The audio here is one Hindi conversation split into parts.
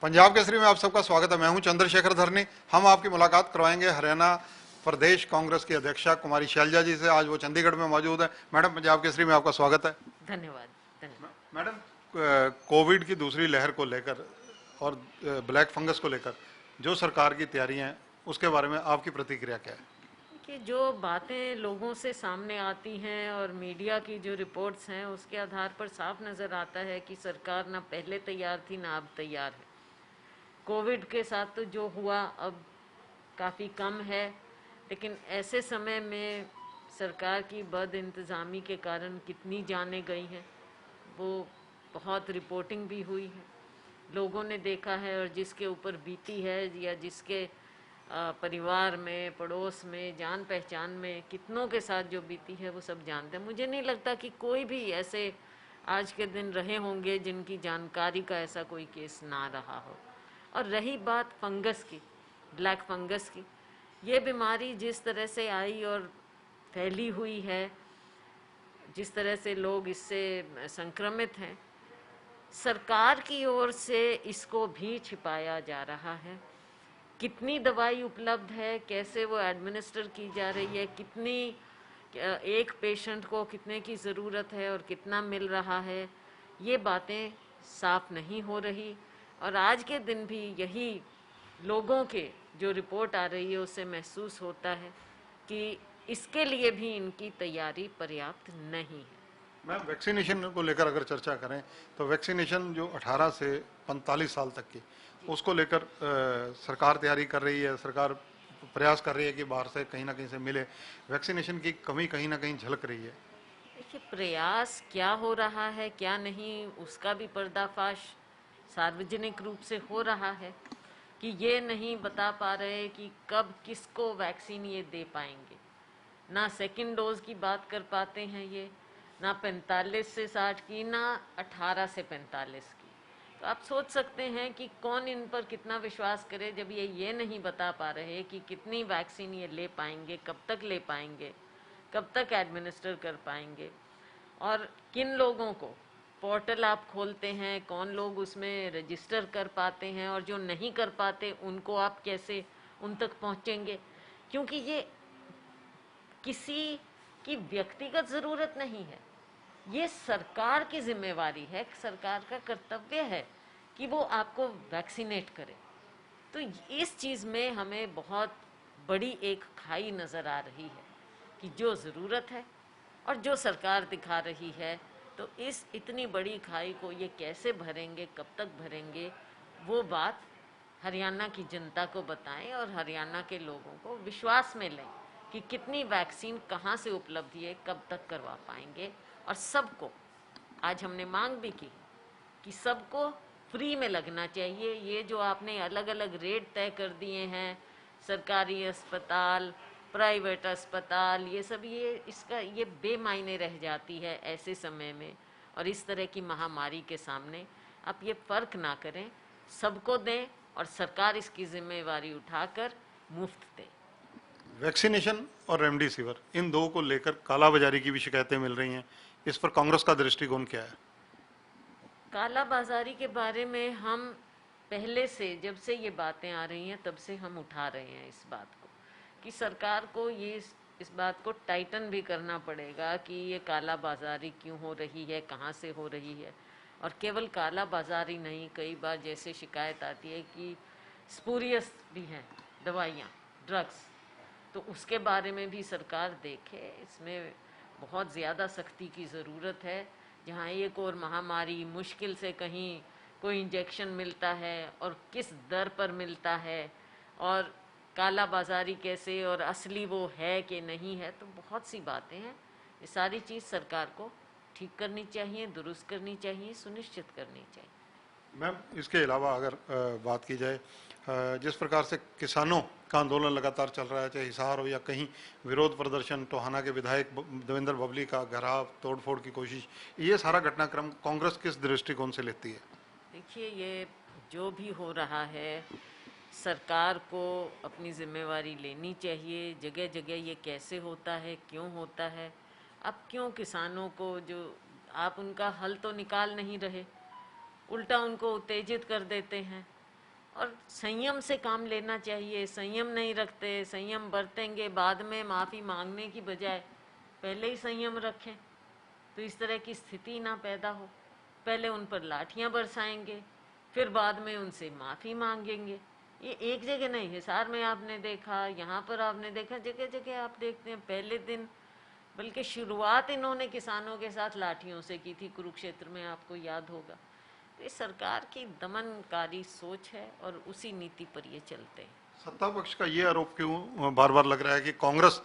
पंजाब केसरी में आप सबका स्वागत है। मैं हूं चंद्रशेखर धरनी। हम आपकी मुलाकात करवाएंगे हरियाणा प्रदेश कांग्रेस की अध्यक्षा कुमारी शैलजा जी से। आज वो चंडीगढ़ में मौजूद है। मैडम, पंजाब केसरी में आपका स्वागत है। धन्यवाद। धन्यवाद। मैडम, कोविड की दूसरी लहर को लेकर और ब्लैक फंगस को लेकर जो सरकार की तैयारियां हैं, उसके बारे में आपकी प्रतिक्रिया क्या है? कि जो बातें लोगों से सामने आती हैं और मीडिया की जो रिपोर्ट्स हैं उसके आधार पर साफ नज़र आता है कि सरकार ना पहले तैयार थी ना अब तैयार है। कोविड के साथ तो जो हुआ अब काफ़ी कम है, लेकिन ऐसे समय में सरकार की बद इंतज़ामी के कारण कितनी जानें गई हैं वो बहुत रिपोर्टिंग भी हुई है, लोगों ने देखा है। और जिसके ऊपर बीती है या जिसके परिवार में, पड़ोस में, जान पहचान में कितनों के साथ जो बीती है वो सब जानते हैं। मुझे नहीं लगता कि कोई भी ऐसे आज के दिन रहे होंगे जिनकी जानकारी का ऐसा कोई केस ना रहा हो। और रही बात फंगस की, ब्लैक फंगस की, ये बीमारी जिस तरह से आई और फैली हुई है, जिस तरह से लोग इससे संक्रमित हैं, सरकार की ओर से इसको भी छिपाया जा रहा है। कितनी दवाई उपलब्ध है, कैसे वो एडमिनिस्टर की जा रही है, कितनी एक पेशेंट को कितने की ज़रूरत है और कितना मिल रहा है, ये बातें साफ नहीं हो रही। और आज के दिन भी यही लोगों के जो रिपोर्ट आ रही है उससे महसूस होता है कि इसके लिए भी इनकी तैयारी पर्याप्त नहीं है। मैम, वैक्सीनेशन को लेकर अगर चर्चा करें तो वैक्सीनेशन जो 18 से 45 साल तक की, उसको लेकर सरकार तैयारी कर रही है। सरकार प्रयास कर रही है कि बाहर से कहीं ना कहीं से मिले। वैक्सीनेशन की कमी कहीं ना कहीं झलक रही है। देखिए, प्रयास क्या हो रहा है क्या नहीं उसका भी पर्दाफाश सार्वजनिक रूप से हो रहा है कि ये नहीं बता पा रहे कि कब किसको वैक्सीन ये दे पाएंगे। ना सेकंड डोज की बात कर पाते हैं ये, ना 45 से 60 की, ना 18 से 45 की। तो आप सोच सकते हैं कि कौन इन पर कितना विश्वास करे जब ये नहीं बता पा रहे कि कितनी वैक्सीन ये ले पाएंगे, कब तक ले पाएंगे, कब तक एडमिनिस्टर कर पाएंगे, और किन लोगों को। पोर्टल आप खोलते हैं, कौन लोग उसमें रजिस्टर कर पाते हैं, और जो नहीं कर पाते उनको आप कैसे उन तक पहुंचेंगे। क्योंकि ये किसी की व्यक्तिगत ज़रूरत नहीं है, ये सरकार की जिम्मेवारी है, सरकार का कर्तव्य है कि वो आपको वैक्सीनेट करे। तो इस चीज़ में हमें बहुत बड़ी एक खाई नज़र आ रही है कि जो ज़रूरत है और जो सरकार दिखा रही है, तो इस इतनी बड़ी खाई को ये कैसे भरेंगे, कब तक भरेंगे, वो बात हरियाणा की जनता को बताएं और हरियाणा के लोगों को विश्वास में लें कि कितनी वैक्सीन कहाँ से उपलब्ध है, कब तक करवा पाएंगे। और सबको आज हमने मांग भी की कि सबको फ्री में लगना चाहिए। ये जो आपने अलग अलग रेट तय कर दिए हैं, सरकारी अस्पताल, प्राइवेट अस्पताल, ये सब, ये इसका ये बेमायने रह जाती है ऐसे समय में। और इस तरह की महामारी के सामने आप ये फ़र्क ना करें, सबको दें और सरकार इसकी जिम्मेवारी उठाकर मुफ्त दे। वैक्सीनेशन और रेमडेसिविर, इन दो को लेकर कालाबाजारी की भी शिकायतें मिल रही हैं। इस पर कांग्रेस का दृष्टिकोण क्या है? काला बाजारी के बारे में हम पहले से, जब से ये बातें आ रही हैं तब से हम उठा रहे हैं इस बात को कि सरकार को ये इस बात को टाइटन भी करना पड़ेगा कि ये काला बाजारी क्यों हो रही है, कहाँ से हो रही है। और केवल काला बाजारी नहीं, कई बार जैसे शिकायत आती है कि स्पूरियस भी हैं दवाइयाँ, ड्रग्स, तो उसके बारे में भी सरकार देखे। इसमें बहुत ज़्यादा सख्ती की ज़रूरत है। जहाँ एक और महामारी मुश्किल से कहीं कोई इंजेक्शन मिलता है और किस दर पर मिलता है, और काला बाजारी कैसे और असली वो है कि नहीं है, तो बहुत सी बातें हैं। ये सारी चीज़ सरकार को ठीक करनी चाहिए, दुरुस्त करनी चाहिए, सुनिश्चित करनी चाहिए। मैम, इसके अलावा अगर बात की जाए, जिस प्रकार से किसानों का आंदोलन लगातार चल रहा है, चाहे हिसार हो या कहीं विरोध प्रदर्शन, टोहाना के विधायक देवेंद्र बबली का घेराव, तोड़फोड़ की कोशिश, ये सारा घटनाक्रम कांग्रेस किस दृष्टिकोण से लेती है? देखिए, ये जो भी हो रहा है, सरकार को अपनी जिम्मेवारी लेनी चाहिए। जगह जगह ये कैसे होता है, क्यों होता है, अब क्यों किसानों को जो आप उनका हल तो निकाल नहीं रहे, उल्टा उनको उत्तेजित कर देते हैं। और संयम से काम लेना चाहिए। संयम नहीं रखते, संयम बरतेंगे, बाद में माफ़ी मांगने की बजाय पहले ही संयम रखें तो इस तरह की स्थिति ना पैदा हो। पहले उन पर लाठियां बरसाएंगे, फिर बाद में उनसे माफ़ी मांगेंगे। ये एक जगह नहीं, हिसार में आपने देखा, यहाँ पर आपने देखा, जगह जगह आप देखते हैं। पहले दिन बल्कि शुरुआत इन्होंने किसानों के साथ लाठियों से की थी, कुरुक्षेत्र में, आपको याद होगा। तो ये सरकार की दमनकारी सोच है और उसी नीति पर ये चलते हैं। सत्ता पक्ष का ये आरोप क्यों बार बार लग रहा है कि कांग्रेस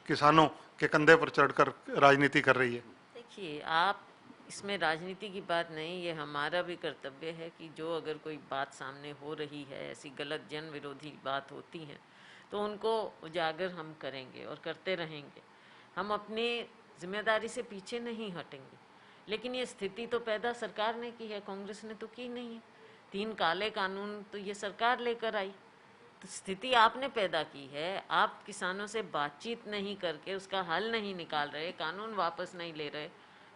किसानों के कंधे पर चढ़कर राजनीति कर रही है? देखिए, आप इसमें राजनीति की बात नहीं, ये हमारा भी कर्तव्य है कि जो अगर कोई बात सामने हो रही है, ऐसी गलत जन विरोधी बात होती है, तो उनको उजागर हम करेंगे और करते रहेंगे। हम अपनी जिम्मेदारी से पीछे नहीं हटेंगे। लेकिन ये स्थिति तो पैदा सरकार ने की है, कांग्रेस ने तो की नहीं है। 3 काले कानून तो ये सरकार लेकर आई, तो स्थिति आपने पैदा की है। आप किसानों से बातचीत नहीं करके उसका हल नहीं निकाल रहे, कानून वापस नहीं ले रहे,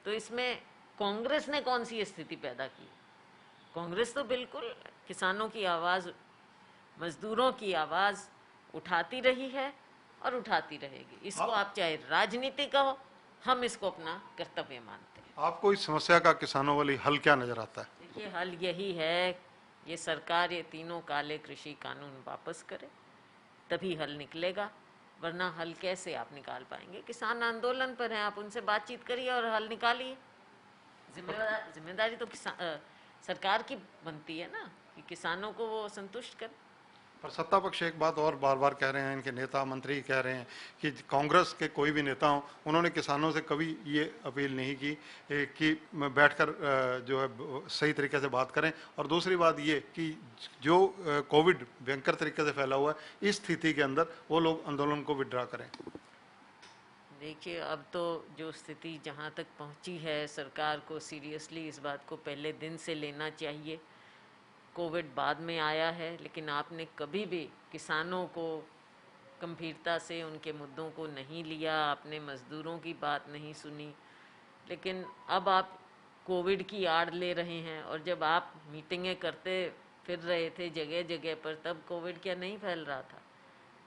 तो इसमें कांग्रेस ने कौन सी स्थिति पैदा की? कांग्रेस तो बिल्कुल किसानों की आवाज़, मजदूरों की आवाज़ उठाती रही है और उठाती रहेगी। इसको आप चाहे राजनीति कहो, हम इसको अपना कर्तव्य मानते हैं। आपको इस समस्या का किसानों वाली हल क्या नजर आता है? देखिए, हल यही है, ये सरकार ये 3 काले कृषि कानून वापस करे, तभी हल निकलेगा। वरना हल कैसे आप निकाल पाएंगे? किसान आंदोलन पर हैं, आप उनसे बातचीत करिए और हल निकालिए। जिम्मेदारी तो सरकार की बनती है ना कि किसानों को वो संतुष्ट करे। पर सत्ता पक्ष एक बात और बार बार कह रहे हैं, इनके नेता मंत्री कह रहे हैं कि कांग्रेस के कोई भी नेता हो, उन्होंने किसानों से कभी ये अपील नहीं की कि बैठकर जो है सही तरीके से बात करें। और दूसरी बात ये कि जो कोविड भयंकर तरीके से फैला हुआ है, इस स्थिति के अंदर वो लोग आंदोलन को विड्रा करें। देखिए, अब तो जो स्थिति जहाँ तक पहुँची है, सरकार को सीरियसली इस बात को पहले दिन से लेना चाहिए। कोविड बाद में आया है, लेकिन आपने कभी भी किसानों को गंभीरता से उनके मुद्दों को नहीं लिया, आपने मज़दूरों की बात नहीं सुनी। लेकिन अब आप कोविड की आड़ ले रहे हैं, और जब आप मीटिंगें करते फिर रहे थे जगह जगह पर, तब कोविड क्या नहीं फैल रहा था?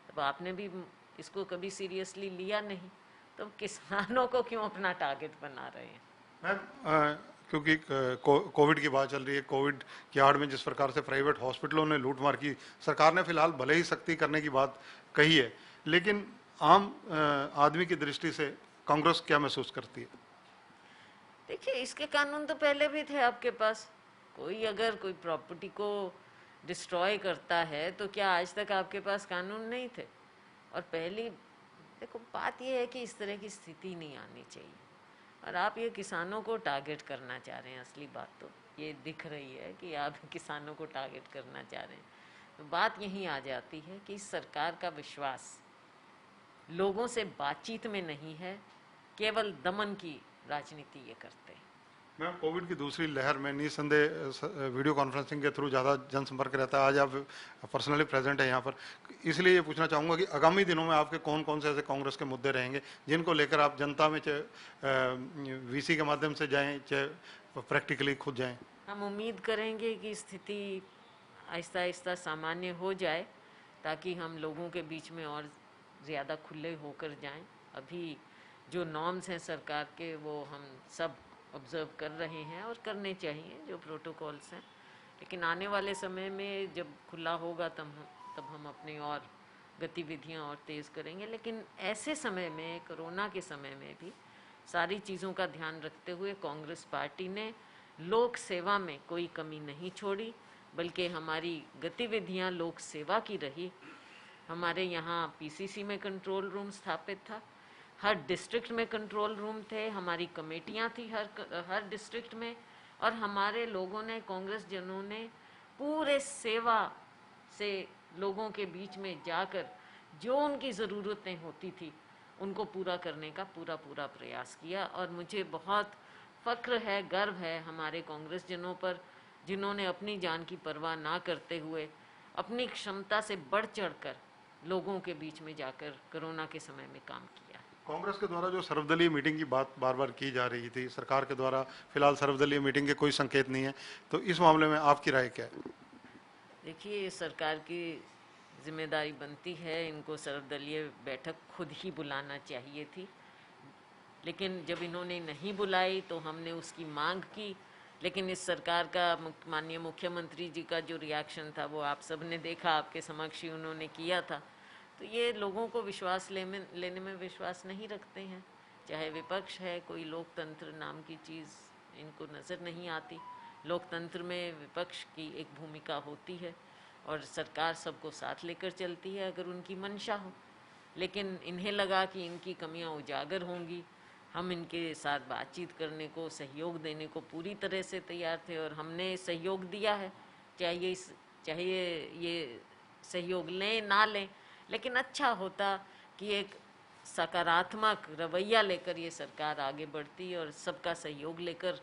तब आपने भी इसको कभी सीरियसली लिया नहीं, तो किसानों को क्यों अपना टारगेट बना रहे हैं? मैम, क्योंकि कोविड की बात चल रही है, कोविड की आड़ में जिस प्रकार से प्राइवेट हॉस्पिटलों ने लूटमार की, सरकार ने फिलहाल भले ही सख्ती करने की बात कही है, लेकिन आम आदमी की दृष्टि से कांग्रेस क्या महसूस करती है? देखिए, इसके कानून तो पहले भी थे आपके पास। कोई अगर कोई प्रॉपर्टी को डिस्ट्रॉय करता है तो क्या आज तक आपके पास कानून नहीं थे? और पहली देखो, बात यह है कि इस तरह की स्थिति नहीं आनी चाहिए, और आप ये किसानों को टारगेट करना चाह रहे हैं। असली बात तो ये दिख रही है कि आप किसानों को टारगेट करना चाह रहे हैं। तो बात यहीं आ जाती है कि सरकार का विश्वास लोगों से बातचीत में नहीं है, केवल दमन की राजनीति ये करते हैं। मैम, कोविड की दूसरी लहर में निसंदेह वीडियो कॉन्फ्रेंसिंग के थ्रू ज़्यादा जनसंपर्क रहता है। आज आप पर्सनली प्रेजेंट है यहाँ पर, इसलिए ये पूछना चाहूँगा कि आगामी दिनों में आपके कौन कौन से ऐसे कांग्रेस के मुद्दे रहेंगे जिनको लेकर आप जनता में, चाहे वीसी के माध्यम से जाएं, चाहे प्रैक्टिकली खुद जाएं? हम उम्मीद करेंगे कि स्थिति आहिस्ता आहिस्ता सामान्य हो जाए, ताकि हम लोगों के बीच में और ज़्यादा खुले होकर जाएं। अभी जो नॉर्म्स हैं सरकार के, वो हम सब ऑब्ज़र्व कर रहे हैं और करने चाहिए, जो प्रोटोकॉल्स हैं। लेकिन आने वाले समय में जब खुला होगा तब हम अपनी और गतिविधियां और तेज़ करेंगे। लेकिन ऐसे समय में, कोरोना के समय में भी सारी चीज़ों का ध्यान रखते हुए कांग्रेस पार्टी ने लोक सेवा में कोई कमी नहीं छोड़ी, बल्कि हमारी गतिविधियां लोक सेवा की रही। हमारे यहाँ पीसीसी में कंट्रोल रूम स्थापित था, हर डिस्ट्रिक्ट में कंट्रोल रूम थे, हमारी कमेटियां थी हर डिस्ट्रिक्ट में, और हमारे लोगों ने, कांग्रेस जनों ने पूरे सेवा से लोगों के बीच में जाकर जो उनकी ज़रूरतें होती थी उनको पूरा करने का पूरा प्रयास किया। और मुझे बहुत फ़ख्र है, गर्व है हमारे कांग्रेस जनों पर, जिन्होंने अपनी जान की परवाह ना करते हुए अपनी क्षमता से बढ़ चढ़कर लोगों के बीच में जाकर कोरोना के समय में काम किया। कांग्रेस के द्वारा जो सर्वदलीय मीटिंग की बात बार बार की जा रही थी, सरकार के द्वारा फिलहाल सर्वदलीय मीटिंग के कोई संकेत नहीं है, तो इस मामले में आपकी राय क्या है? देखिए, ये सरकार की जिम्मेदारी बनती है, इनको सर्वदलीय बैठक खुद ही बुलाना चाहिए थी, लेकिन जब इन्होंने नहीं बुलाई तो हमने उसकी मांग की। लेकिन इस सरकार का माननीय मुख्यमंत्री जी का जो रिएक्शन था वो आप सब ने देखा, आपके समक्ष ही उन्होंने किया था। तो ये लोगों को विश्वास लेने में विश्वास नहीं रखते हैं, चाहे विपक्ष है, कोई लोकतंत्र नाम की चीज़ इनको नज़र नहीं आती। लोकतंत्र में विपक्ष की एक भूमिका होती है और सरकार सबको साथ लेकर चलती है अगर उनकी मंशा हो, लेकिन इन्हें लगा कि इनकी कमियां उजागर होंगी। हम इनके साथ बातचीत करने को, सहयोग देने को पूरी तरह से तैयार थे और हमने सहयोग दिया है, चाहे ये सहयोग लें ना लें, लेकिन अच्छा होता कि एक सकारात्मक रवैया लेकर ये सरकार आगे बढ़ती और सबका सहयोग लेकर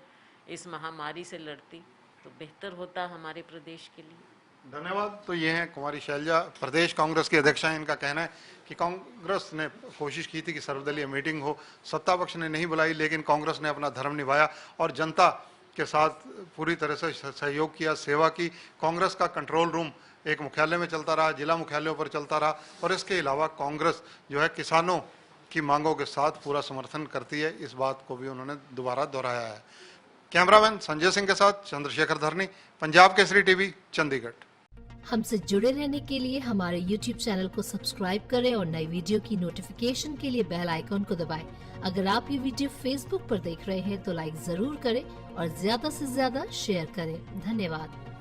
इस महामारी से लड़ती तो बेहतर होता हमारे प्रदेश के लिए। धन्यवाद। तो ये हैं कुमारी शैलजा, प्रदेश कांग्रेस की अध्यक्षा हैं। इनका कहना है कि कांग्रेस ने कोशिश की थी कि सर्वदलीय मीटिंग हो, सत्ता पक्ष ने नहीं बुलाई, लेकिन कांग्रेस ने अपना धर्म निभाया और जनता के साथ पूरी तरह से सहयोग किया, सेवा की। कांग्रेस का कंट्रोल रूम एक मुख्यालय में चलता रहा, जिला मुख्यालयों पर चलता रहा और इसके अलावा कांग्रेस जो है किसानों की मांगों के साथ पूरा समर्थन करती है, इस बात को भी उन्होंने दोबारा दोहराया है। कैमरामैन संजय सिंह के साथ चंद्रशेखर धरनी, पंजाब केसरी टीवी, चंडीगढ़। हमसे जुड़े रहने के लिए हमारे YouTube चैनल को सब्सक्राइब करें और नई वीडियो की नोटिफिकेशन के लिए बेल आइकॉन को दबाएं। अगर आप ये वीडियो Facebook पर देख रहे हैं तो लाइक जरूर करें और ज्यादा से ज्यादा शेयर करें। धन्यवाद।